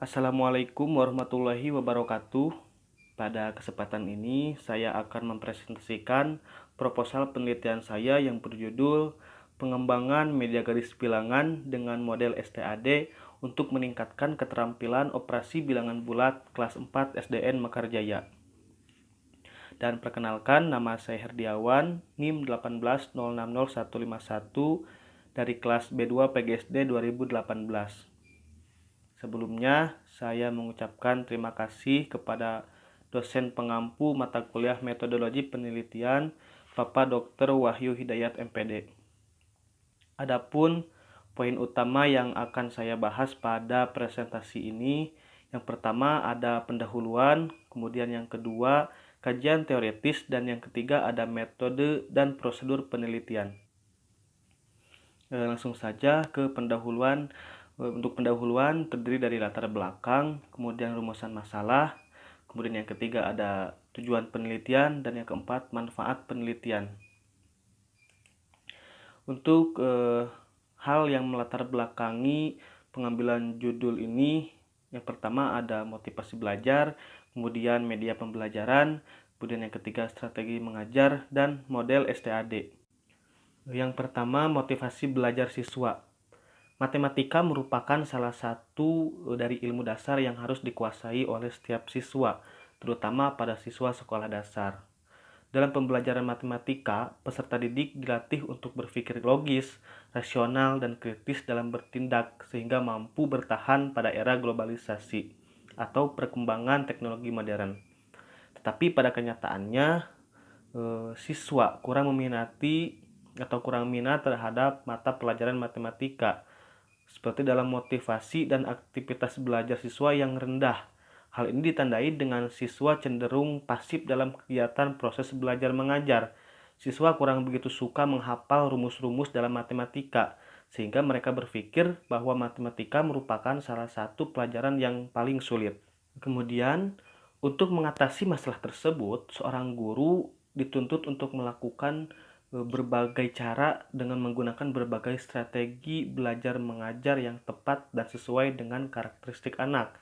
Assalamualaikum warahmatullahi wabarakatuh. Pada kesempatan ini, saya akan mempresentasikan proposal penelitian saya yang berjudul Pengembangan Media Garis Bilangan dengan Model STAD untuk Meningkatkan Keterampilan Operasi Bilangan Bulat Kelas 4 SDN Mekarjaya. Dan perkenalkan, nama saya Herdiawan, NIM 180600151 dari kelas B2 PGSD 2018. Sebelumnya, saya mengucapkan terima kasih kepada dosen pengampu mata kuliah Metodologi Penelitian, Bapak Dr. Wahyu Hidayat MPD. Adapun poin utama yang akan saya bahas pada presentasi ini, yang pertama ada pendahuluan, kemudian yang kedua kajian teoritis, dan yang ketiga ada metode dan prosedur penelitian. Langsung saja ke pendahuluan. Untuk pendahuluan terdiri dari latar belakang, kemudian rumusan masalah, kemudian yang ketiga ada tujuan penelitian, dan yang keempat manfaat penelitian. Untuk hal yang melatar belakangi pengambilan judul ini, yang pertama ada motivasi belajar, kemudian media pembelajaran, kemudian yang ketiga strategi mengajar, dan model STAD. Yang pertama, motivasi belajar siswa. Matematika merupakan salah satu dari ilmu dasar yang harus dikuasai oleh setiap siswa, terutama pada siswa sekolah dasar. Dalam pembelajaran matematika, peserta didik dilatih untuk berpikir logis, rasional, dan kritis dalam bertindak sehingga mampu bertahan pada era globalisasi atau perkembangan teknologi modern. Tetapi pada kenyataannya, siswa kurang minat terhadap mata pelajaran matematika, seperti dalam motivasi dan aktivitas belajar siswa yang rendah. Hal ini ditandai dengan siswa cenderung pasif dalam kegiatan proses belajar mengajar. Siswa kurang begitu suka menghafal rumus-rumus dalam matematika, sehingga mereka berpikir bahwa matematika merupakan salah satu pelajaran yang paling sulit. Kemudian, untuk mengatasi masalah tersebut, seorang guru dituntut untuk melakukan berbagai cara dengan menggunakan berbagai strategi belajar mengajar yang tepat dan sesuai dengan karakteristik anak.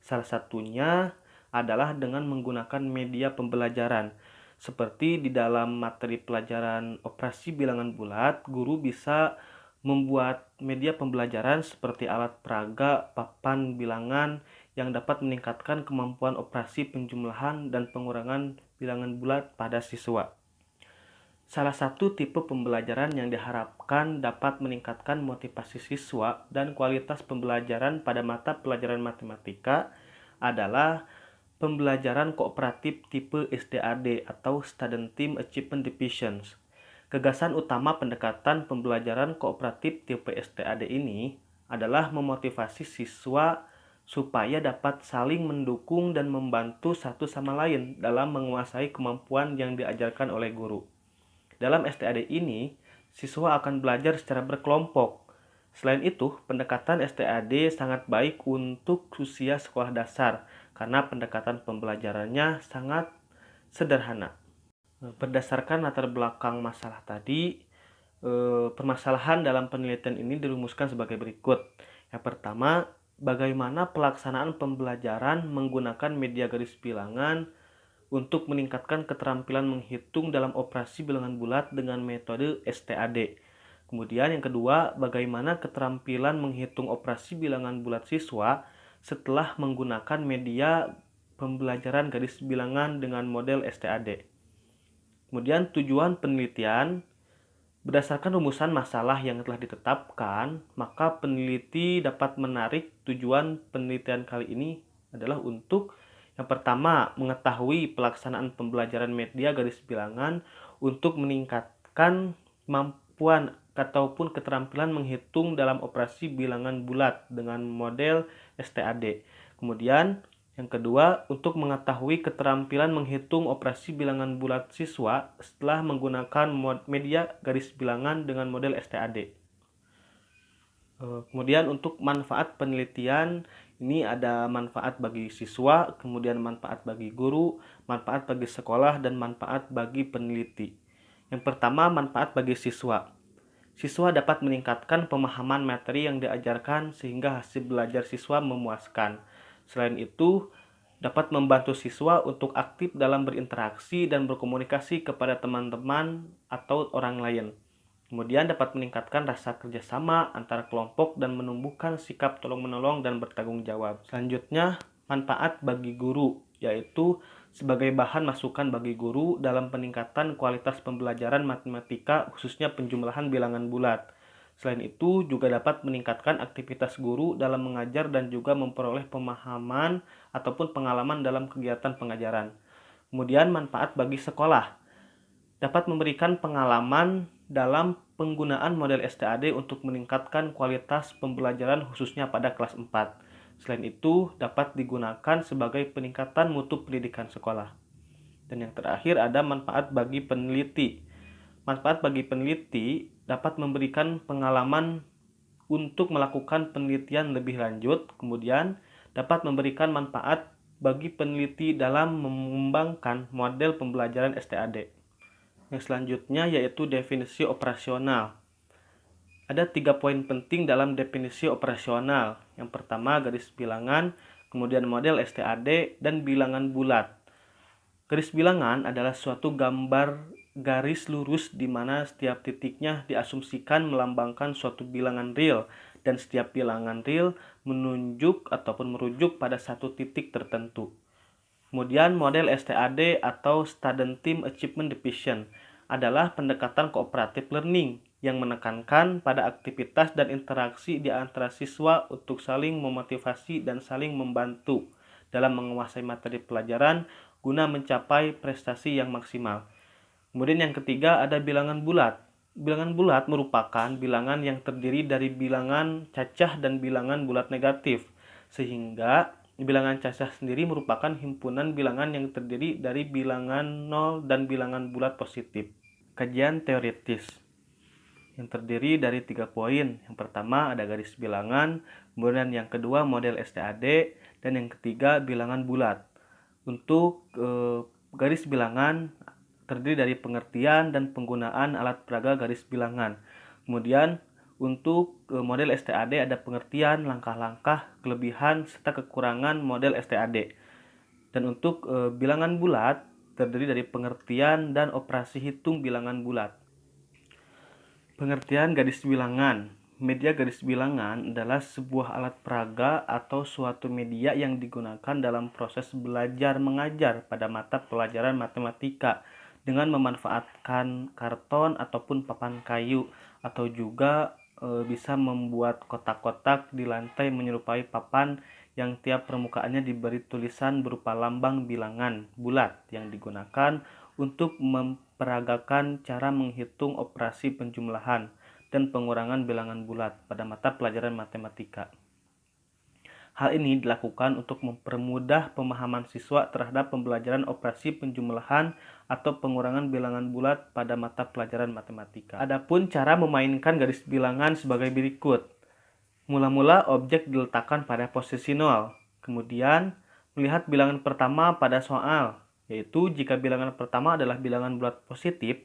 Salah satunya adalah dengan menggunakan media pembelajaran. Seperti di dalam materi pelajaran operasi bilangan bulat, guru bisa membuat media pembelajaran seperti alat peraga, papan bilangan yang dapat meningkatkan kemampuan operasi penjumlahan dan pengurangan bilangan bulat pada siswa. Salah satu tipe pembelajaran yang diharapkan dapat meningkatkan motivasi siswa dan kualitas pembelajaran pada mata pelajaran matematika adalah pembelajaran kooperatif tipe STAD atau Student Team Achievement Divisions. Gagasan utama pendekatan pembelajaran kooperatif tipe STAD ini adalah memotivasi siswa supaya dapat saling mendukung dan membantu satu sama lain dalam menguasai kemampuan yang diajarkan oleh guru. Dalam STAD ini, siswa akan belajar secara berkelompok. Selain itu, pendekatan STAD sangat baik untuk usia sekolah dasar karena pendekatan pembelajarannya sangat sederhana. Berdasarkan latar belakang masalah tadi, permasalahan dalam penelitian ini dirumuskan sebagai berikut. Yang pertama, bagaimana pelaksanaan pembelajaran menggunakan media garis bilangan untuk meningkatkan keterampilan menghitung dalam operasi bilangan bulat dengan metode STAD. Kemudian yang kedua, bagaimana keterampilan menghitung operasi bilangan bulat siswa setelah menggunakan media pembelajaran garis bilangan dengan model STAD. Kemudian tujuan penelitian. Berdasarkan rumusan masalah yang telah ditetapkan, maka peneliti dapat menarik tujuan penelitian kali ini adalah untuk yang pertama, mengetahui pelaksanaan pembelajaran media garis bilangan untuk meningkatkan kemampuan ataupun keterampilan menghitung dalam operasi bilangan bulat dengan model STAD. Kemudian, yang kedua, untuk mengetahui keterampilan menghitung operasi bilangan bulat siswa setelah menggunakan media garis bilangan dengan model STAD. Kemudian untuk manfaat penelitian, ini ada manfaat bagi siswa, kemudian manfaat bagi guru, manfaat bagi sekolah, dan manfaat bagi peneliti. Yang pertama, manfaat bagi siswa. Siswa dapat meningkatkan pemahaman materi yang diajarkan sehingga hasil belajar siswa memuaskan. Selain itu, dapat membantu siswa untuk aktif dalam berinteraksi dan berkomunikasi kepada teman-teman atau orang lain. Kemudian dapat meningkatkan rasa kerjasama antara kelompok dan menumbuhkan sikap tolong-menolong dan bertanggung jawab. Selanjutnya, manfaat bagi guru, yaitu sebagai bahan masukan bagi guru dalam peningkatan kualitas pembelajaran matematika, khususnya penjumlahan bilangan bulat. Selain itu, juga dapat meningkatkan aktivitas guru dalam mengajar dan juga memperoleh pemahaman ataupun pengalaman dalam kegiatan pengajaran. Kemudian, manfaat bagi sekolah dapat memberikan pengalaman dalam penggunaan model STAD untuk meningkatkan kualitas pembelajaran khususnya pada kelas 4. Selain itu, dapat digunakan sebagai peningkatan mutu pendidikan sekolah. Dan yang terakhir ada manfaat bagi peneliti. Manfaat bagi peneliti dapat memberikan pengalaman untuk melakukan penelitian lebih lanjut, kemudian dapat memberikan manfaat bagi peneliti dalam mengembangkan model pembelajaran STAD. Yang selanjutnya yaitu definisi operasional. Ada 3 poin penting dalam definisi operasional. Yang pertama garis bilangan, kemudian model STAD, dan bilangan bulat. Garis bilangan adalah suatu gambar garis lurus di mana setiap titiknya diasumsikan melambangkan suatu bilangan real dan setiap bilangan real menunjuk ataupun merujuk pada satu titik tertentu. Kemudian model STAD atau Student Team Achievement Division adalah pendekatan cooperative learning yang menekankan pada aktivitas dan interaksi di antara siswa untuk saling memotivasi dan saling membantu dalam menguasai materi pelajaran guna mencapai prestasi yang maksimal. Kemudian yang ketiga ada bilangan bulat. Bilangan bulat merupakan bilangan yang terdiri dari bilangan cacah dan bilangan bulat negatif, sehingga bilangan cacah sendiri merupakan himpunan bilangan yang terdiri dari bilangan 0 dan bilangan bulat positif. Kajian teoritis yang terdiri dari 3 poin. Yang pertama ada garis bilangan, kemudian yang kedua model STAD, dan yang ketiga bilangan bulat. Untuk garis bilangan terdiri dari pengertian dan penggunaan alat peraga garis bilangan. Kemudian untuk model STAD ada pengertian, langkah-langkah, kelebihan, serta kekurangan model STAD. Dan untuk bilangan bulat terdiri dari pengertian dan operasi hitung bilangan bulat. Pengertian garis bilangan. Media garis bilangan adalah sebuah alat peraga atau suatu media yang digunakan dalam proses belajar mengajar pada mata pelajaran matematika dengan memanfaatkan karton ataupun papan kayu, atau juga bisa membuat kotak-kotak di lantai menyerupai papan yang tiap permukaannya diberi tulisan berupa lambang bilangan bulat yang digunakan untuk memperagakan cara menghitung operasi penjumlahan dan pengurangan bilangan bulat pada mata pelajaran matematika. Hal ini dilakukan untuk mempermudah pemahaman siswa terhadap pembelajaran operasi penjumlahan atau pengurangan bilangan bulat pada mata pelajaran matematika. Adapun cara memainkan garis bilangan sebagai berikut. Mula-mula objek diletakkan pada posisi 0. Kemudian melihat bilangan pertama pada soal, yaitu jika bilangan pertama adalah bilangan bulat positif,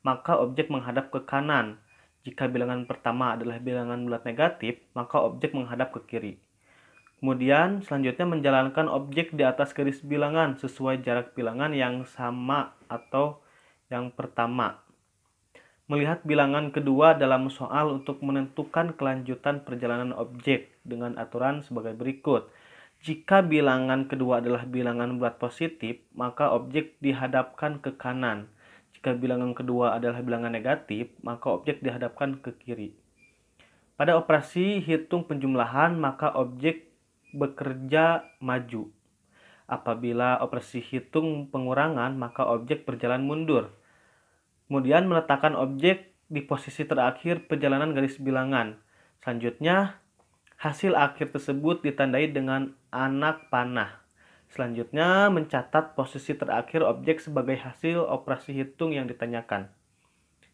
maka objek menghadap ke kanan. Jika bilangan pertama adalah bilangan bulat negatif, maka objek menghadap ke kiri. Kemudian selanjutnya menjalankan objek di atas garis bilangan sesuai jarak bilangan yang sama atau yang pertama. Melihat bilangan kedua dalam soal untuk menentukan kelanjutan perjalanan objek dengan aturan sebagai berikut. Jika bilangan kedua adalah bilangan bulat positif, maka objek dihadapkan ke kanan. Jika bilangan kedua adalah bilangan negatif, maka objek dihadapkan ke kiri. Pada operasi hitung penjumlahan, maka objek bekerja maju. Apabila operasi hitung pengurangan, maka objek berjalan mundur. Kemudian meletakkan objek di posisi terakhir perjalanan garis bilangan. Selanjutnya, hasil akhir tersebut ditandai dengan anak panah. Selanjutnya, mencatat posisi terakhir objek sebagai hasil operasi hitung yang ditanyakan.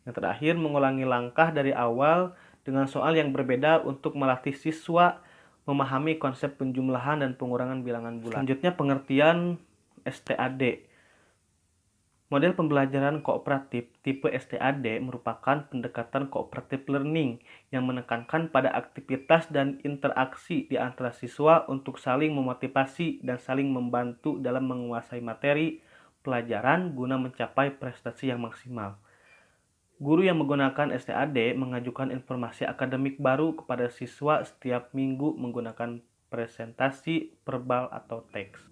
Yang terakhir, mengulangi langkah dari awal dengan soal yang berbeda untuk melatih siswa memahami konsep penjumlahan dan pengurangan bilangan bulat. Selanjutnya, pengertian STAD. Model pembelajaran kooperatif tipe STAD merupakan pendekatan cooperative learning yang menekankan pada aktivitas dan interaksi di antara siswa untuk saling memotivasi dan saling membantu dalam menguasai materi pelajaran guna mencapai prestasi yang maksimal. Guru yang menggunakan STAD mengajukan informasi akademik baru kepada siswa setiap minggu menggunakan presentasi verbal atau teks.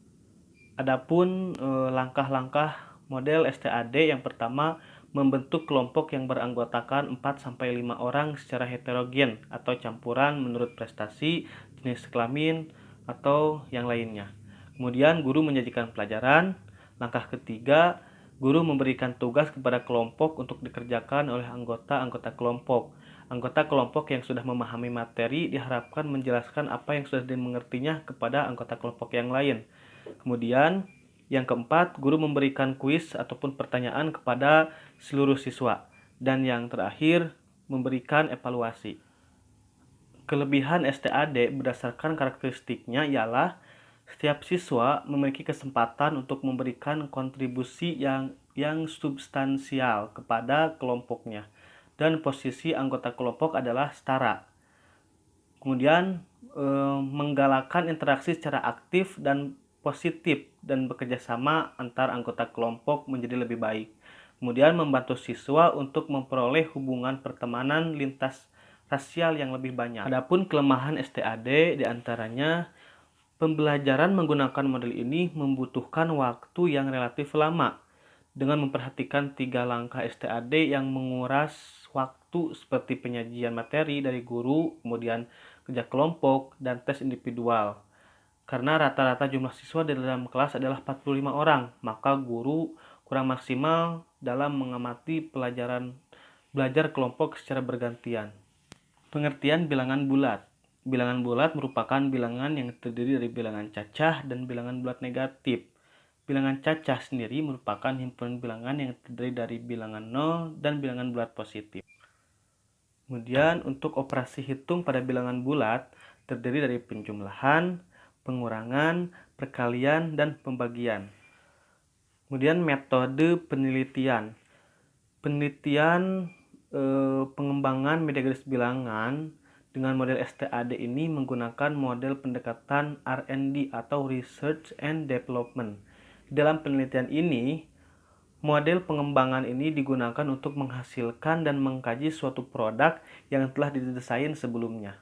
Adapun langkah-langkah model STAD yang pertama, membentuk kelompok yang beranggotakan 4-5 orang secara heterogen atau campuran menurut prestasi, jenis kelamin, atau yang lainnya. Kemudian guru menyajikan pelajaran. Langkah ketiga, guru memberikan tugas kepada kelompok untuk dikerjakan oleh anggota-anggota kelompok. Anggota kelompok yang sudah memahami materi diharapkan menjelaskan apa yang sudah dimengertinya kepada anggota kelompok yang lain. Kemudian yang keempat, guru memberikan kuis ataupun pertanyaan kepada seluruh siswa. Dan yang terakhir, memberikan evaluasi. Kelebihan STAD berdasarkan karakteristiknya ialah setiap siswa memiliki kesempatan untuk memberikan kontribusi yang substansial kepada kelompoknya. Dan posisi anggota kelompok adalah setara. Kemudian menggalakkan interaksi secara aktif dan positif dan bekerja sama antar anggota kelompok menjadi lebih baik. Kemudian membantu siswa untuk memperoleh hubungan pertemanan lintas rasial yang lebih banyak. Adapun kelemahan STAD diantaranya pembelajaran menggunakan model ini membutuhkan waktu yang relatif lama dengan memperhatikan 3 langkah STAD yang menguras waktu seperti penyajian materi dari guru, kemudian kerja kelompok, dan tes individual. Karena rata-rata jumlah siswa di dalam kelas adalah 45 orang, maka guru kurang maksimal dalam mengamati belajar kelompok secara bergantian. Pengertian bilangan bulat. Bilangan bulat merupakan bilangan yang terdiri dari bilangan cacah dan bilangan bulat negatif. Bilangan cacah sendiri merupakan himpunan bilangan yang terdiri dari bilangan 0 dan bilangan bulat positif. Kemudian untuk operasi hitung pada bilangan bulat terdiri dari penjumlahan, pengurangan, perkalian, dan pembagian. Kemudian metode penelitian. Penelitian pengembangan media garis bilangan dengan model STAD ini menggunakan model pendekatan R&D atau Research and Development. Dalam penelitian ini, model pengembangan ini digunakan untuk menghasilkan dan mengkaji suatu produk yang telah didesain sebelumnya.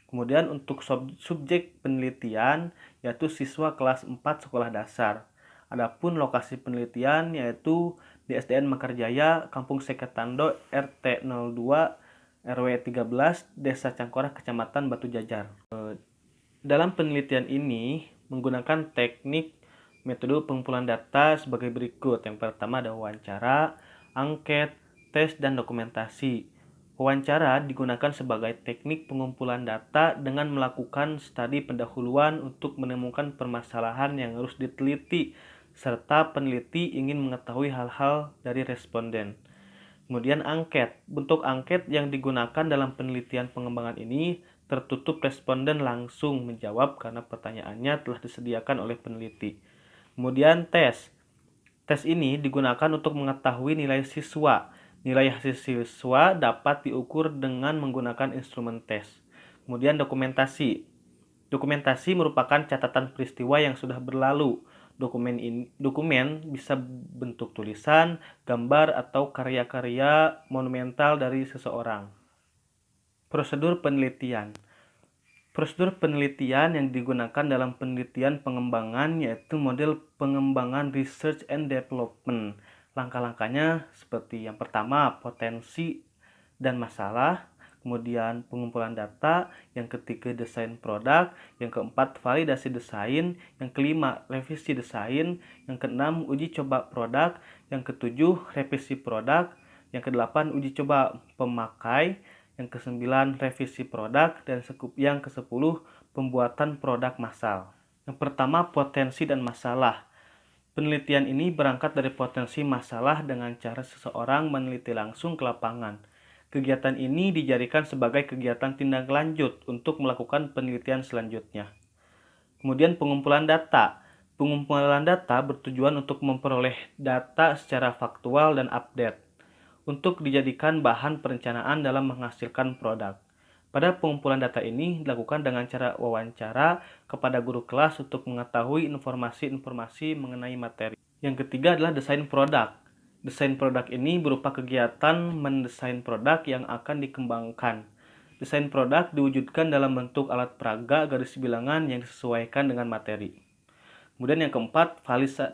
Kemudian untuk subjek penelitian yaitu siswa kelas 4 sekolah dasar. Adapun lokasi penelitian yaitu di SDN Mekarjaya, Kampung Seketando, RT 02, RW 13, Desa Cangkorah, Kecamatan Batu Jajar. Dalam penelitian ini menggunakan teknik metode pengumpulan data sebagai berikut. Yang pertama ada wawancara, angket, tes, dan dokumentasi. Wawancara digunakan sebagai teknik pengumpulan data dengan melakukan studi pendahuluan untuk menemukan permasalahan yang harus diteliti, serta peneliti ingin mengetahui hal-hal dari responden. Kemudian angket. Bentuk angket yang digunakan dalam penelitian pengembangan ini tertutup, responden langsung menjawab karena pertanyaannya telah disediakan oleh peneliti. Kemudian tes. Tes ini digunakan untuk mengetahui nilai siswa. Nilai hasil siswa dapat diukur dengan menggunakan instrumen tes. Kemudian dokumentasi. Dokumentasi merupakan catatan peristiwa yang sudah berlalu. Dokumen bisa bentuk tulisan, gambar, atau karya-karya monumental dari seseorang. Prosedur penelitian. Prosedur penelitian yang digunakan dalam penelitian pengembangan yaitu model pengembangan Research and Development. Langkah-langkahnya seperti yang pertama, potensi dan masalah, kemudian pengumpulan data, yang ketiga desain produk, yang keempat validasi desain, yang kelima revisi desain, yang keenam uji coba produk, yang ketujuh revisi produk, yang kedelapan uji coba pemakai, yang kesembilan revisi produk, dan yang kesepuluh pembuatan produk massal. Yang pertama potensi dan masalah. Penelitian ini berangkat dari potensi masalah dengan cara seseorang meneliti langsung ke lapangan. Kegiatan ini dijadikan sebagai kegiatan tindak lanjut untuk melakukan penelitian selanjutnya. Kemudian pengumpulan data. Pengumpulan data bertujuan untuk memperoleh data secara faktual dan update, untuk dijadikan bahan perencanaan dalam menghasilkan produk. Pada pengumpulan data ini dilakukan dengan cara wawancara kepada guru kelas untuk mengetahui informasi-informasi mengenai materi. Yang ketiga adalah desain produk. Desain produk ini berupa kegiatan mendesain produk yang akan dikembangkan. Desain produk diwujudkan dalam bentuk alat peraga garis bilangan yang disesuaikan dengan materi. Kemudian yang keempat,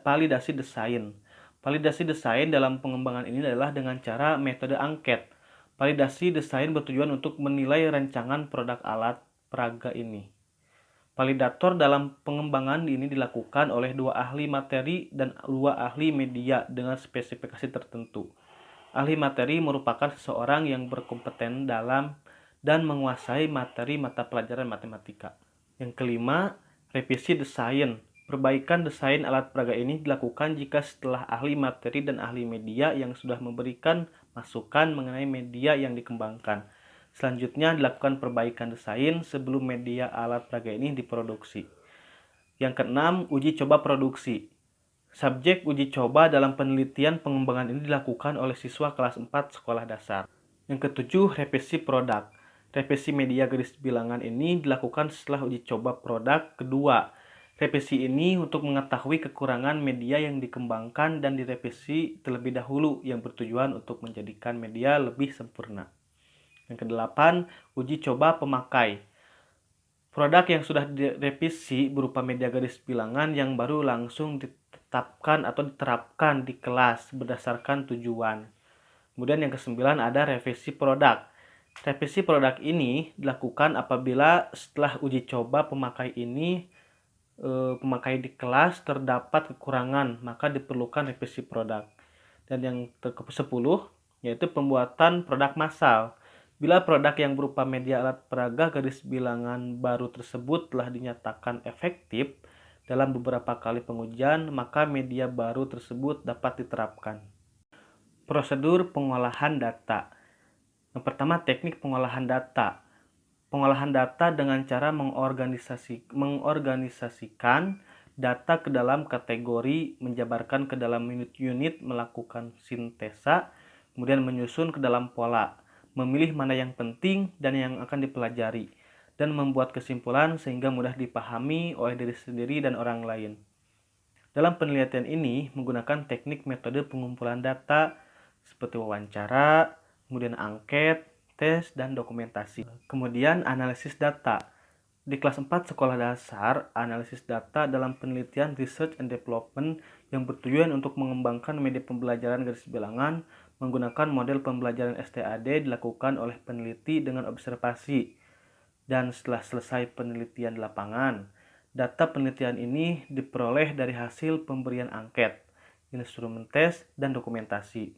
validasi desain. Validasi desain dalam pengembangan ini adalah dengan cara metode angket. Validasi desain bertujuan untuk menilai rancangan produk alat peraga ini. Validator dalam pengembangan ini dilakukan oleh 2 ahli materi dan 2 ahli media dengan spesifikasi tertentu. Ahli materi merupakan seseorang yang berkompeten dalam dan menguasai materi mata pelajaran matematika. Yang kelima, revisi desain. Perbaikan desain alat peraga ini dilakukan jika setelah ahli materi dan ahli media yang sudah memberikan masukan mengenai media yang dikembangkan. Selanjutnya dilakukan perbaikan desain sebelum media alat peraga ini diproduksi. Yang keenam, uji coba produksi. Subjek uji coba dalam penelitian pengembangan ini dilakukan oleh siswa kelas 4 sekolah dasar. Yang ketujuh, revisi produk. Revisi media garis bilangan ini dilakukan setelah uji coba produk kedua. Revisi ini untuk mengetahui kekurangan media yang dikembangkan dan direvisi terlebih dahulu yang bertujuan untuk menjadikan media lebih sempurna. Yang kedelapan, uji coba pemakai. Produk yang sudah direvisi berupa media garis bilangan yang baru langsung ditetapkan atau diterapkan di kelas berdasarkan tujuan. Kemudian yang kesembilan ada revisi produk. Revisi produk ini dilakukan apabila setelah uji coba pemakai di kelas terdapat kekurangan, maka diperlukan revisi produk. Dan yang ke-10 yaitu pembuatan produk massal. Bila produk yang berupa media alat peraga garis bilangan baru tersebut telah dinyatakan efektif dalam beberapa kali pengujian, maka media baru tersebut dapat diterapkan. Prosedur pengolahan data. Yang pertama, teknik pengolahan data. Pengolahan data dengan cara mengorganisasikan data ke dalam kategori, menjabarkan ke dalam unit-unit, melakukan sintesa, kemudian menyusun ke dalam pola, memilih mana yang penting dan yang akan dipelajari, dan membuat kesimpulan sehingga mudah dipahami oleh diri sendiri dan orang lain. Dalam penelitian ini menggunakan teknik metode pengumpulan data seperti wawancara, kemudian angket, tes, dan dokumentasi. Kemudian analisis data. Di kelas 4 sekolah dasar, analisis data dalam penelitian research and development yang bertujuan untuk mengembangkan media pembelajaran garis bilangan menggunakan model pembelajaran STAD dilakukan oleh peneliti dengan observasi. Dan setelah selesai penelitian di lapangan, data penelitian ini diperoleh dari hasil pemberian angket, instrumen tes, dan dokumentasi.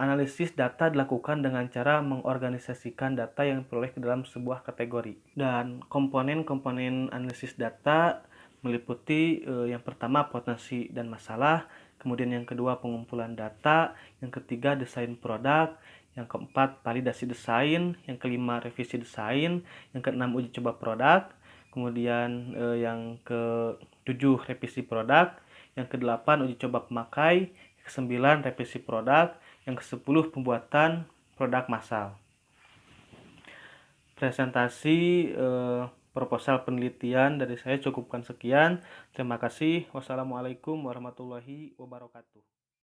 Analisis data dilakukan dengan cara mengorganisasikan data yang diperoleh ke dalam sebuah kategori. Dan komponen-komponen analisis data meliputi yang pertama potensi dan masalah, kemudian yang kedua pengumpulan data, yang ketiga desain produk, yang keempat validasi desain, yang kelima revisi desain, yang keenam uji coba produk, kemudian yang ketujuh revisi produk, yang kedelapan uji coba pemakai, yang kesembilan revisi produk, yang ke-10 pembuatan produk massal. Presentasi proposal penelitian dari saya cukupkan sekian. Terima kasih. Wassalamualaikum warahmatullahi wabarakatuh.